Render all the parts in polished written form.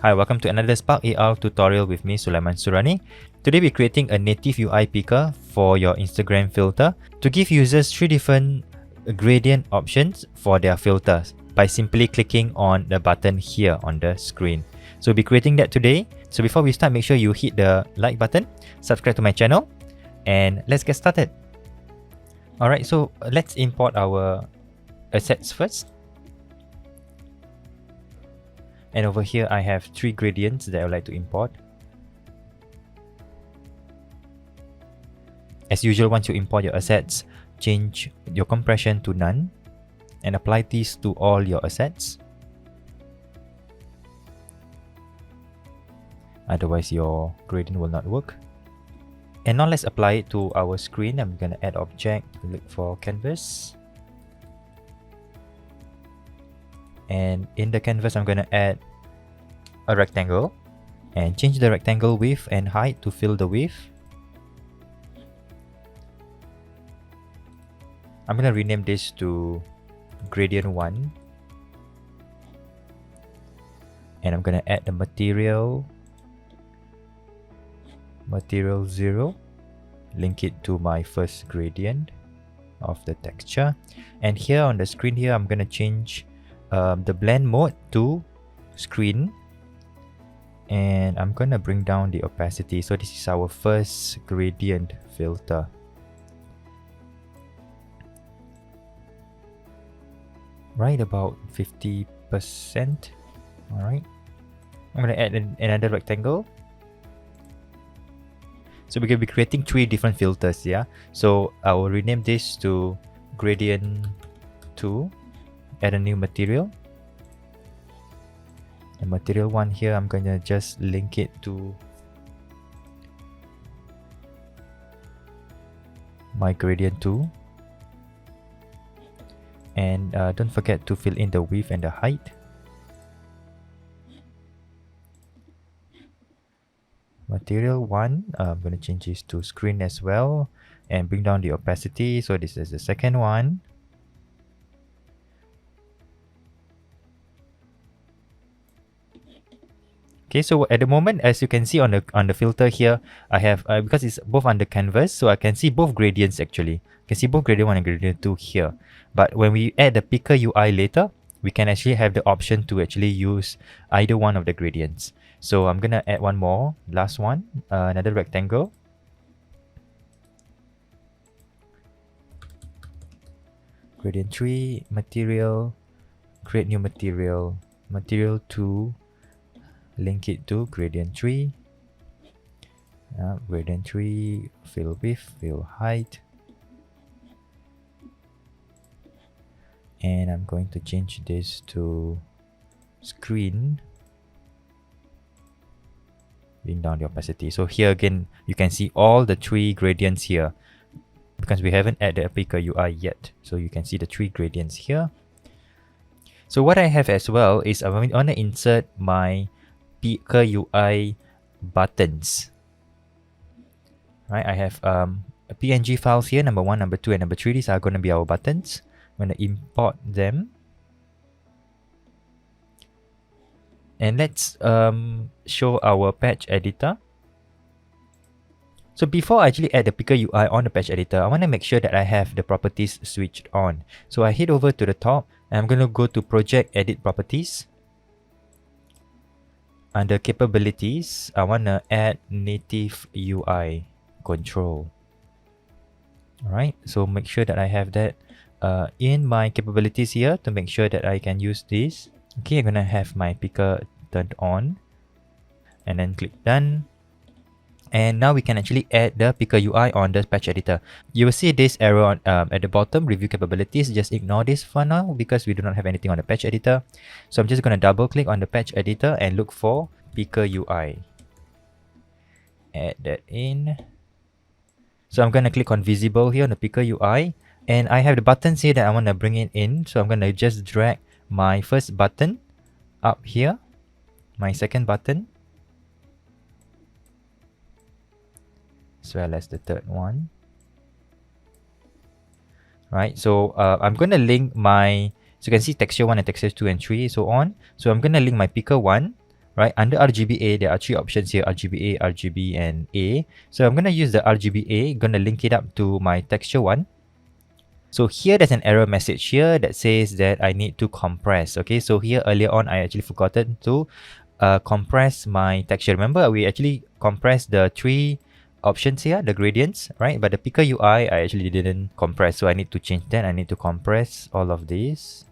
Hi, welcome to another Spark AR tutorial with me, Sulaiman Surani. Today we're creating a native UI picker for your Instagram filter to give users 3 different gradient options for their filters by simply clicking on the button here on the screen. So we'll be creating that today. So before we start, make sure you hit the like button, subscribe to my channel, and let's get started. Alright, so let's import our assets first. And over here, I have 3 gradients that I would like to import. As usual, once you import your assets, change your compression to none and apply these to all your assets. Otherwise, your gradient will not work. And now let's apply it to our screen. I'm going to add object, look for canvas. And in the canvas, I'm going to add a rectangle and change the rectangle width and height to fill the width. I'm going to rename this to gradient 1. And I'm going to add the material 0, link it to my first gradient of the texture. And here on the screen here, I'm going to change the blend mode to screen, and I'm going to bring down the opacity. So this is our first gradient filter. Right about 50%. Alright. I'm going to add another rectangle. So we're going to be creating 3 different filters, yeah? So I will rename this to gradient 2. Add a new material. And material 1 here, I'm going to just link it to my gradient 2. And don't forget to fill in the width and the height. Material 1, I'm going to change this to screen as well and bring down the opacity. So this is the second one. Okay, so at the moment, as you can see on the filter here, I have because it's both under canvas, so I can see both gradients actually. You can see both gradient 1 and gradient 2 here. But when we add the picker UI later, we can actually have the option to actually use either one of the gradients. So I'm gonna add one more, last one, another rectangle. Gradient 3, material, create new material, material 2, link it to gradient 3. Gradient 3, fill width, fill height. And I'm going to change this to screen. Bring down the opacity. So here again, you can see all the 3 gradients here because we haven't added a picker UI yet. So you can see the 3 gradients here. So what I have as well is I want to insert my picker UI buttons. Right, I have PNG files here, number 1, number 2, and number 3. These are going to be our buttons. I'm going to import them. And let's show our patch editor. So before I actually add the picker UI on the patch editor, I want to make sure that I have the properties switched on. So I head over to the top and I'm going to go to project edit properties. Under capabilities, I want to add native UI control. Alright, so make sure that I have that in my capabilities here to make sure that I can use this. Okay, I'm going to have my picker turned on and then click done. And now we can actually add the picker UI on the patch editor. You will see this arrow on, at the bottom, review capabilities. Just ignore this for now because we do not have anything on the patch editor. So I'm just going to double click on the patch editor and look for picker UI. Add that in. So I'm going to click on visible here on the picker UI. And I have the buttons here that I want to bring it in. So I'm going to just drag my first button up here. My second button. As well as the third one. Right, so I'm going to link my, so you can see texture 1 and texture 2 and 3, so on. So I'm going to link my picker 1 right? Under RGBA, there are three options here: RGBA, RGB, and A. So I'm gonna use the RGBA, gonna link it up to my texture one. So here there's an error message here that says that I need to compress. Okay, so here earlier on I actually forgotten to compress my texture. Remember, we actually compressed the three options here, the gradients, right? But the picker UI, I actually didn't compress, so I need to change that. I need to compress all of this,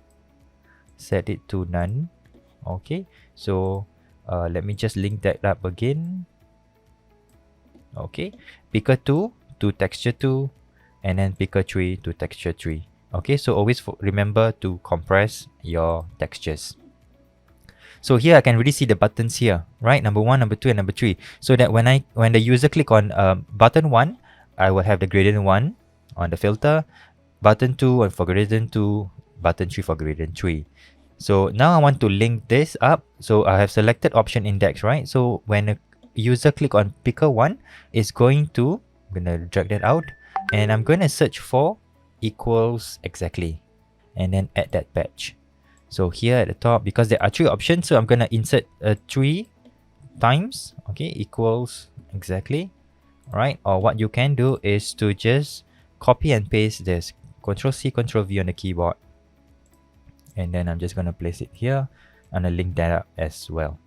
set it to none. Okay, so let me just link that up again. Okay, picker 2 to texture 2, and then picker 3 to texture 3. Okay, so always remember to compress your textures. So here I can really see the buttons here, right? Number 1, number 2, and number 3. So that when the user click on button 1, I will have the gradient 1 on the filter, button 2 for gradient 2, button 3 for gradient 3. So now I want to link this up. So I have selected option index, right? So when a user click on picker 1, it's going to, I'm gonna drag that out, and I'm gonna search for equals exactly, and then add that patch. So here at the top, because there are three options, so I'm gonna insert 3 times, okay, equals exactly, right? Or what you can do is to just copy and paste this, Control C, Control V on the keyboard, and then I'm just gonna place it here, and I'll link that up as well.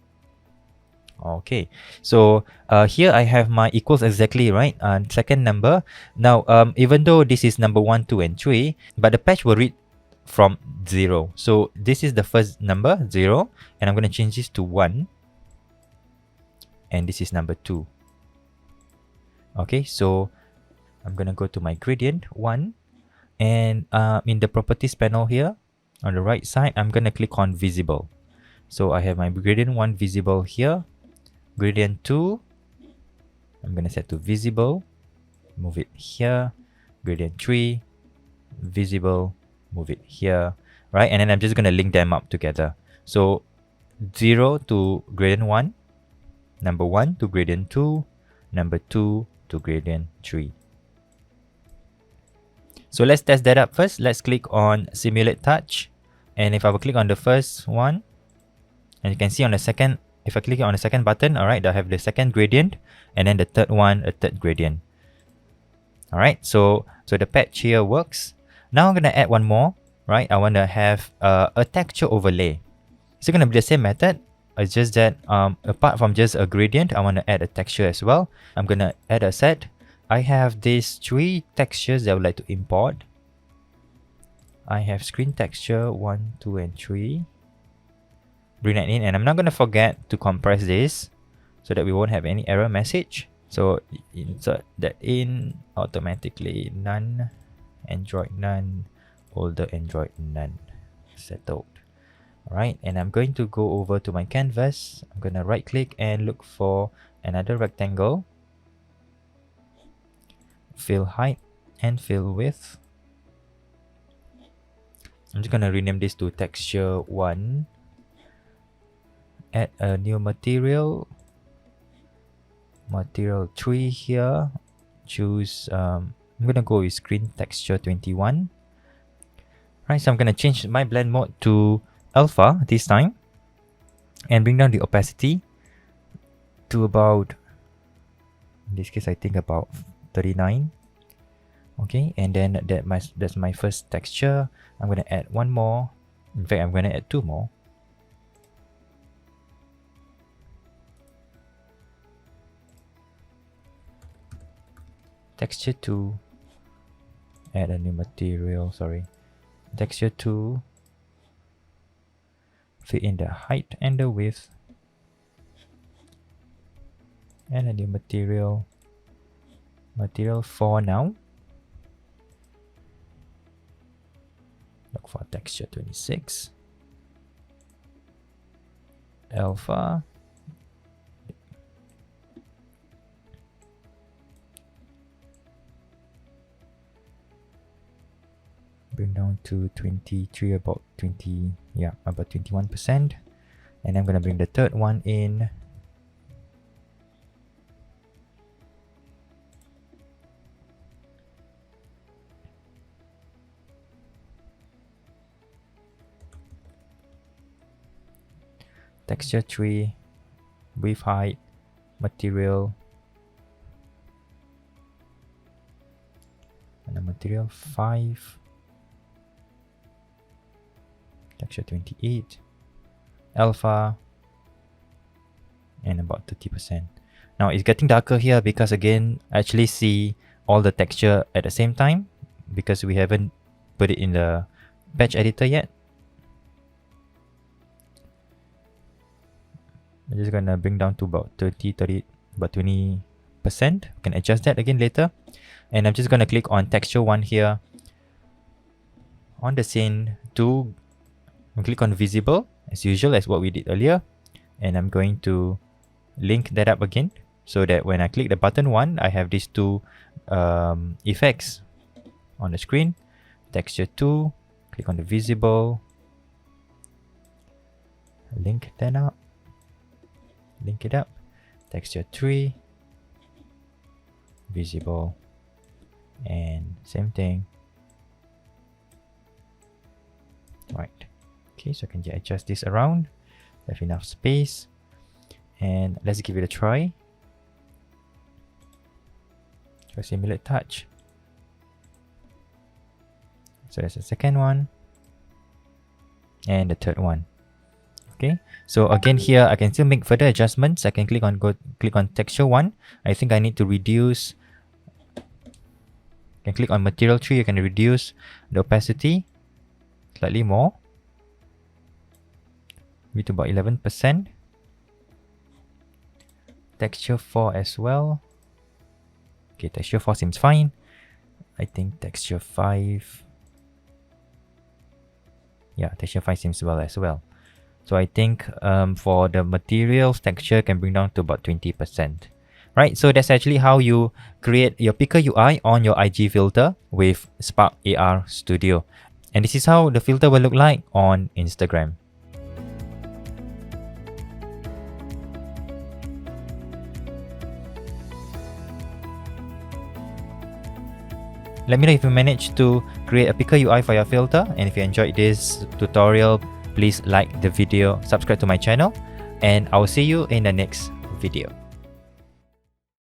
Okay, so here I have my equals exactly, right? Second number. Now, even though this is number 1, 2, and 3, but the patch will read from 0. So this is the first number, 0, and I'm going to change this to 1, and this is number 2. Okay, so I'm going to go to my gradient 1, and in the properties panel here on the right side, I'm going to click on visible. So I have my gradient 1 visible here, gradient 2, I'm going to set to visible, move it here, gradient 3, visible, move it here, right? And then I'm just going to link them up together. So 0 to gradient 1, number 1 to gradient 2, number 2 to gradient 3. So let's test that up first. Let's click on simulate touch, and if I will click on the first one, and you can see on the second, if I click on the second button, all right, I have the second gradient, and then the third one, a third gradient. All right, so the patch here works. Now I'm gonna add one more, right? I want to have a texture overlay. It's gonna be the same method. It's just that apart from just a gradient, I want to add a texture as well. I'm gonna add a set. I have these 3 textures that I would like to import. I have screen texture 1, 2, and 3. Bring that in, and I'm not gonna forget to compress this so that we won't have any error message. So insert that in automatically, none, Android none, older Android none, settled. Alright, and I'm going to go over to my canvas. I'm gonna right click and look for another rectangle, fill height and fill width. I'm just gonna rename this to texture 1, add a new material, material 3 here, choose I'm gonna go with screen texture 21. Right, so I'm gonna change my blend mode to alpha this time, and bring down the opacity to about, in this case I think about 39. Okay, and then that's my first texture. I'm gonna add one more. In fact, I'm gonna add 2 more. Texture 2, add a new material, sorry. Texture 2, fit in the height and the width, and a new material, material 4 now. Look for texture 26, alpha, bring down to 23, about 20, yeah, about 21%. And I'm gonna bring the third one in. Texture 3, width, height, material, and the material 5, texture 28, alpha, and about 30%. Now it's getting darker here because again, I actually see all the texture at the same time because we haven't put it in the patch editor yet. I'm just gonna bring down to about 30, about 20%. We can adjust that again later. And I'm just gonna click on texture 1 here. On the scene 2, I'll click on visible as usual as what we did earlier. And I'm going to link that up again so that when I click the button 1, I have these two effects on the screen. Texture 2, click on the visible, link that up, link it up. Texture 3, visible, and same thing. Right. Okay, so I can just adjust this around. Have enough space. And let's give it a try. So simulate touch. So that's the second one. And the third one. Okay. So again here I can still make further adjustments. I can click on texture 1. I think I need to reduce. You can click on material 3, you can reduce the opacity slightly more. Maybe to about 11%. Texture 4 as well. Okay, texture 4 seems fine. I think texture 5. Yeah, texture 5 seems well as well. So I think for the materials texture can bring down to about 20%. Right, so that's actually how you create your Picker UI on your IG filter with Spark AR Studio. And this is how the filter will look like on Instagram. Let me know if you managed to create a Picker UI for your filter, and if you enjoyed this tutorial, please like the video, subscribe to my channel, and I will see you in the next video.